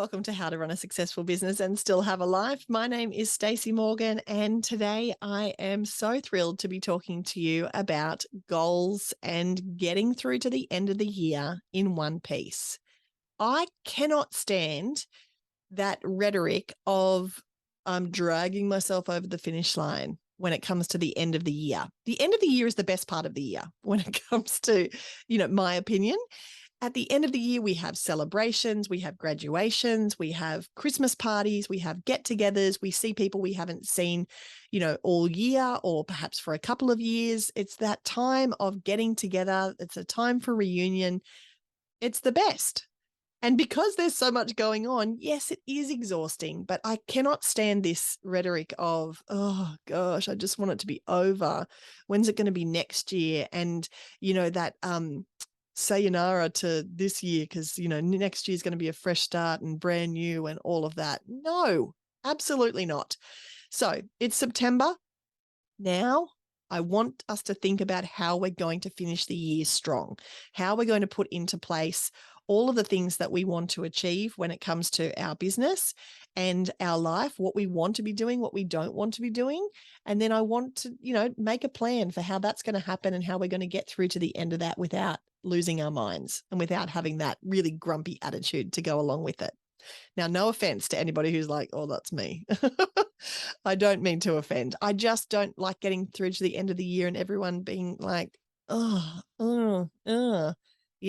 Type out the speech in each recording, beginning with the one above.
welcome to How to Run a Successful Business and Still Have a Life. My name is Stacey Morgan, and today I am so thrilled to be talking to you about goals and getting through to the end of the year in one piece. I cannot stand that rhetoric of I'm dragging myself over the finish line when it comes to the end of the year. The end of the year is the best part of the year when it comes to, my opinion. At the end of the year, we have celebrations, we have graduations, we have Christmas parties, we have get-togethers, we see people we haven't seen, all year or perhaps for a couple of years. It's that time of getting together. It's a time for reunion. It's the best. And because there's so much going on, yes, it is exhausting, but I cannot stand this rhetoric of, oh gosh, I just want it to be over. When's it going to be next year? And, that sayonara to this year because, next year is going to be a fresh start and brand new and all of that. No, absolutely not. So it's September now. I want us to think about how we're going to finish the year strong, how we're going to put into place all of the things that we want to achieve when it comes to our business and our life, what we want to be doing, what we don't want to be doing. And then I want to, make a plan for how that's going to happen and how we're going to get through to the end of that without losing our minds and without having that really grumpy attitude to go along with it. Now, no offense to anybody who's like, oh, that's me. I don't mean to offend. I just don't like getting through to the end of the year and everyone being like, the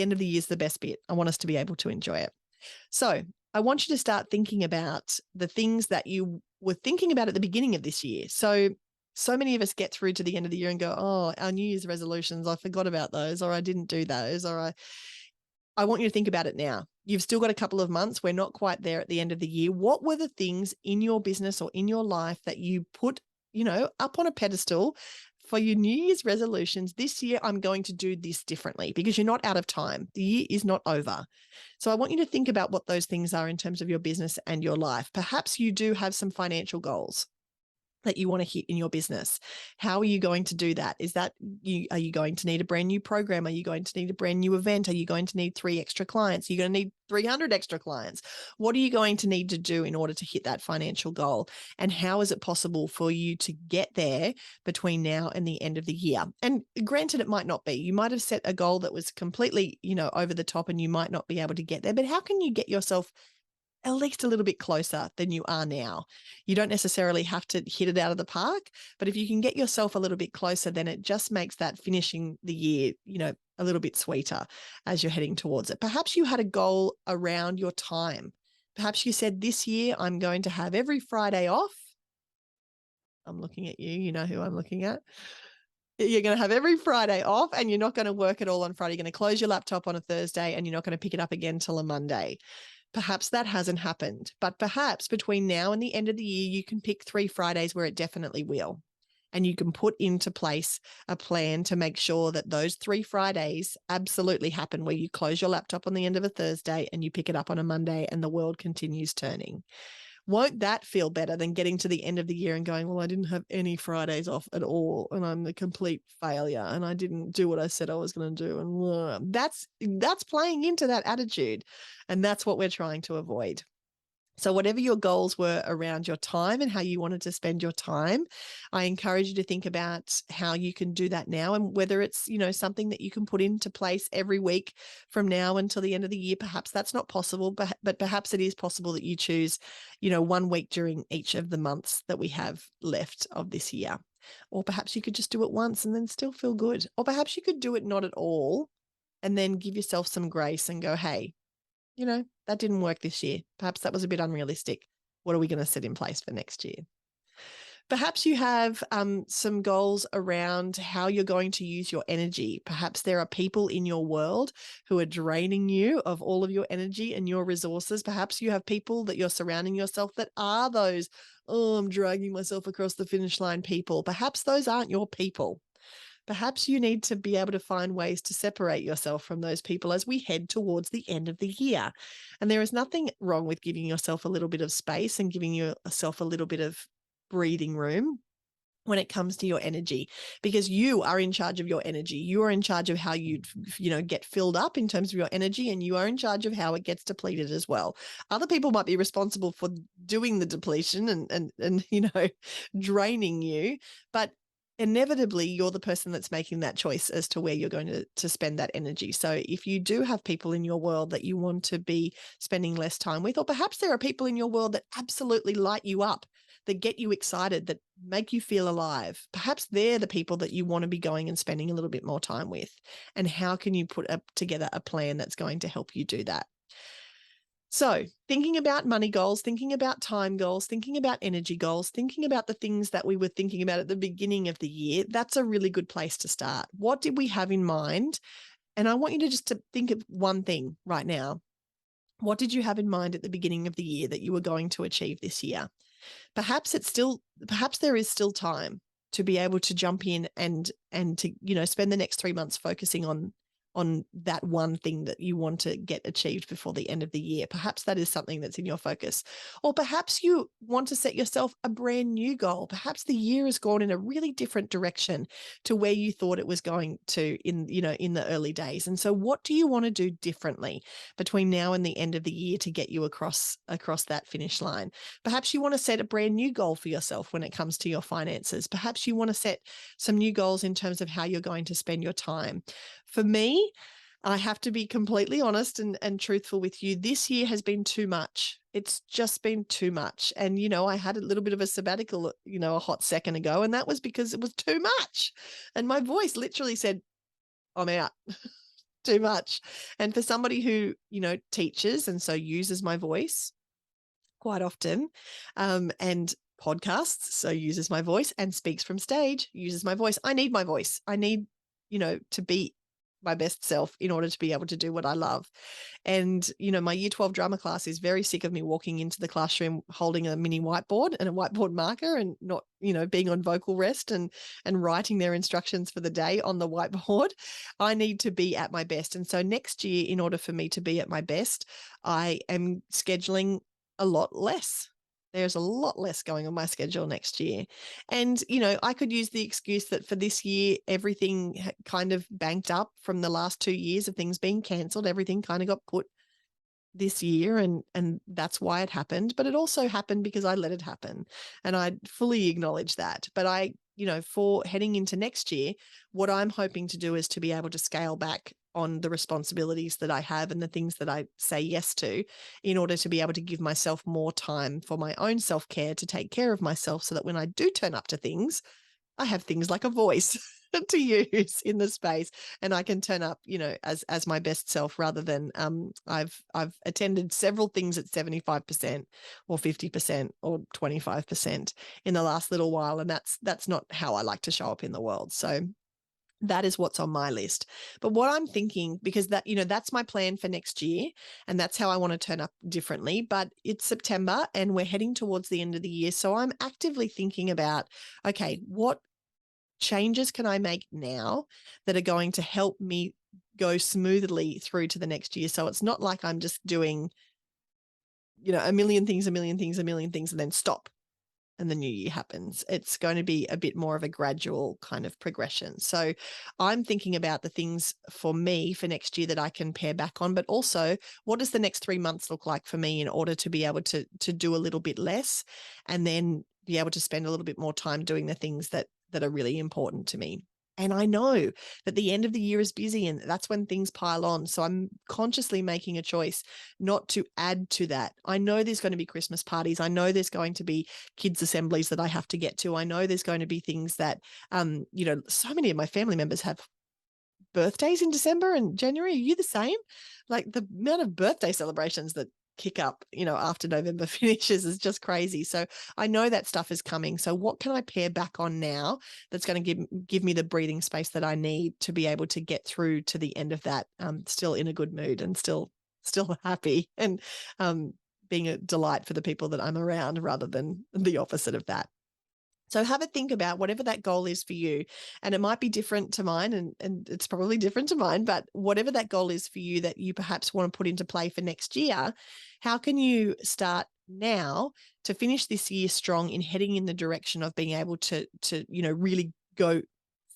end of the year is the best bit. I want us to be able to enjoy it. So I want you to start thinking about the things that you were thinking about at the beginning of this year. So many of us get through to the end of the year and go, oh, our New Year's resolutions, I forgot about those, or I didn't do those, or I want you to think about it now. You've still got a couple of months. We're not quite there at the end of the year. What were the things in your business or in your life that you put, up on a pedestal for your New Year's resolutions? This year, I'm going to do this differently because you're not out of time. The year is not over. So I want you to think about what those things are in terms of your business and your life. Perhaps you do have some financial goals that you want to hit in your business. How are you going to do that? Are you going to need a brand new program? Are you going to need a brand new event? Are you going to need 3 extra clients? Are you going to need 300 extra clients? What are you going to need to do in order to hit that financial goal? And how is it possible for you to get there between now and the end of the year? And granted, it might not be. You might have set a goal that was completely, over the top and you might not be able to get there, but how can you get yourself at least a little bit closer than you are now? You don't necessarily have to hit it out of the park, but if you can get yourself a little bit closer, then it just makes that finishing the year, a little bit sweeter as you're heading towards it. Perhaps you had a goal around your time. Perhaps you said this year, I'm going to have every Friday off. I'm looking at you. You know who I'm looking at. You're going to have every Friday off and you're not going to work at all on Friday. You're going to close your laptop on a Thursday and you're not going to pick it up again till a Monday. Perhaps that hasn't happened, but perhaps between now and the end of the year, you can pick 3 Fridays where it definitely will. And you can put into place a plan to make sure that those 3 Fridays absolutely happen, where you close your laptop on the end of a Thursday and you pick it up on a Monday and the world continues turning. Won't that feel better than getting to the end of the year and going, well, I didn't have any Fridays off at all and I'm a complete failure and I didn't do what I said I was going to do. And that's playing into that attitude. And that's what we're trying to avoid. So whatever your goals were around your time and how you wanted to spend your time, I encourage you to think about how you can do that now, and whether it's, something that you can put into place every week from now until the end of the year. Perhaps that's not possible, but perhaps it is possible that you choose, 1 week during each of the months that we have left of this year. Or perhaps you could just do it once and then still feel good. Or perhaps you could do it not at all and then give yourself some grace and go, hey, that didn't work this year. Perhaps that was a bit unrealistic. What are we going to set in place for next year? Perhaps you have some goals around how you're going to use your energy. Perhaps there are people in your world who are draining you of all of your energy and your resources. Perhaps you have people that you're surrounding yourself that are those, oh, I'm dragging myself across the finish line people. Perhaps those aren't your people. Perhaps you need to be able to find ways to separate yourself from those people as we head towards the end of the year. And there is nothing wrong with giving yourself a little bit of space and giving yourself a little bit of breathing room when it comes to your energy, because you are in charge of your energy. You are in charge of how you get filled up in terms of your energy, and you are in charge of how it gets depleted as well. Other people might be responsible for doing the depletion and draining you, but inevitably you're the person that's making that choice as to where you're going to spend that energy. So if you do have people in your world that you want to be spending less time with, or perhaps there are people in your world that absolutely light you up, that get you excited, that make you feel alive, perhaps they're the people that you want to be going and spending a little bit more time with. And how can you put together a plan that's going to help you do that? So thinking about money goals, thinking about time goals, thinking about energy goals, thinking about the things that we were thinking about at the beginning of the year, that's a really good place to start. What did we have in mind? And I want you to just to think of one thing right now. What did you have in mind at the beginning of the year that you were going to achieve this year? Perhaps there is still time to be able to jump in and to spend the next 3 months focusing on that one thing that you want to get achieved before the end of the year. Perhaps that is something that's in your focus. Or perhaps you want to set yourself a brand new goal. Perhaps the year has gone in a really different direction to where you thought it was going to in the early days. And so what do you want to do differently between now and the end of the year to get you across that finish line? Perhaps you want to set a brand new goal for yourself when it comes to your finances. Perhaps you want to set some new goals in terms of how you're going to spend your time. For me, I have to be completely honest and truthful with you. This year has been too much. It's just been too much. And, I had a little bit of a sabbatical, a hot second ago, and that was because it was too much. And my voice literally said, I'm out. Too much. And for somebody who, teaches and so uses my voice quite often, and podcasts, so uses my voice, and speaks from stage, uses my voice. I need my voice. I need, to be my best self in order to be able to do what I love. And, my year 12 drama class is very sick of me walking into the classroom holding a mini whiteboard and a whiteboard marker and not, being on vocal rest and writing their instructions for the day on the whiteboard. I need to be at my best. And so next year, in order for me to be at my best, I am scheduling a lot less. There's a lot less going on my schedule next year. And, I could use the excuse that for this year, everything kind of banked up from the last 2 years of things being cancelled. Everything kind of got put this year and that's why it happened. But it also happened because I let it happen. And I fully acknowledge that. But for heading into next year, what I'm hoping to do is to be able to scale back on the responsibilities that I have and the things that I say yes to, in order to be able to give myself more time for my own self-care, to take care of myself, so that when I do turn up to things, I have things like a voice to use in the space, and I can turn up, as my best self, rather than I've attended several things at 75% or 50% or 25% in the last little while, and that's not how I like to show up in the world. So that is what's on my list. But what I'm thinking, because that's my plan for next year, and that's how I want to turn up differently. But it's September and we're heading towards the end of the year. So I'm actively thinking about, okay, what changes can I make now that are going to help me go smoothly through to the next year? So it's not like I'm just doing, a million things, and then stop and the new year happens. It's going to be a bit more of a gradual kind of progression. So I'm thinking about the things for me for next year that I can pare back on, but also what does the next 3 months look like for me in order to be able to do a little bit less and then be able to spend a little bit more time doing the things that are really important to me. And I know that the end of the year is busy and that's when things pile on. So I'm consciously making a choice not to add to that. I know there's going to be Christmas parties. I know there's going to be kids' assemblies that I have to get to. I know there's going to be things that, so many of my family members have birthdays in December and January. Are you the same? Like the amount of birthday celebrations that kick up, after November finishes is just crazy. So I know that stuff is coming. So what can I pare back on now that's going to give me the breathing space that I need to be able to get through to the end of that, still in a good mood and still happy and being a delight for the people that I'm around, rather than the opposite of that. So have a think about whatever that goal is for you. And it might be different to mine, and it's probably different to mine, but whatever that goal is for you that you perhaps want to put into play for next year, how can you start now to finish this year strong in heading in the direction of being able to really go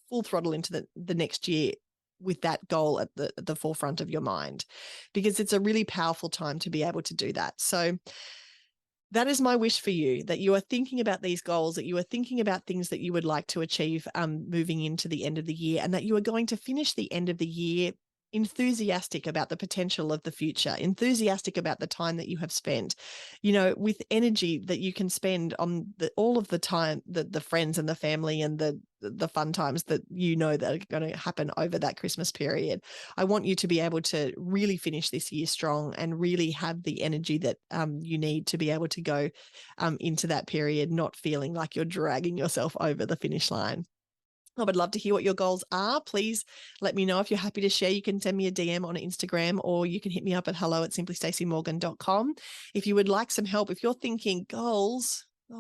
full throttle into the next year with that goal at the forefront of your mind, because it's a really powerful time to be able to do that. So that is my wish for you, that you are thinking about these goals, that you are thinking about things that you would like to achieve moving into the end of the year, and that you are going to finish the end of the year enthusiastic about the potential of the future, enthusiastic about the time that you have spent, with energy that you can spend on all of the time, the friends and the family and the fun times that that are going to happen over that Christmas period. I want you to be able to really finish this year strong and really have the energy that you need to be able to go into that period, not feeling like you're dragging yourself over the finish line. I would love to hear what your goals are. Please let me know if you're happy to share. You can send me a DM on Instagram, or you can hit me up at hello@simplystacymorgan.com. If you would like some help, if you're thinking goals, I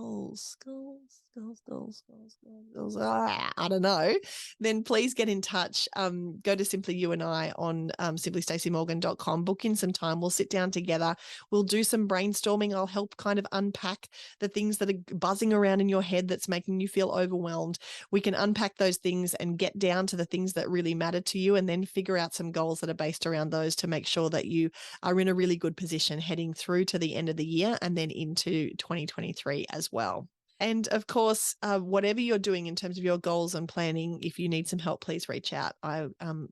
don't know, then please get in touch. Go to Simply You and I on simplystacymorgan.com. Book in some time. We'll sit down together. We'll do some brainstorming. I'll help kind of unpack the things that are buzzing around in your head that's making you feel overwhelmed. We can unpack those things and get down to the things that really matter to you, and then figure out some goals that are based around those to make sure that you are in a really good position heading through to the end of the year and then into 2023 as well. And of course, whatever you're doing in terms of your goals and planning, if you need some help, please reach out. I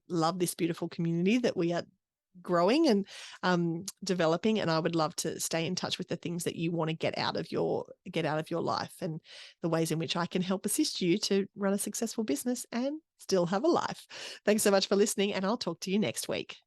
love this beautiful community that we are growing and developing, and I would love to stay in touch with the things that you want to get out of your life, and the ways in which I can help assist you to run a successful business and still have a life. Thanks so much for listening, and I'll talk to you next week.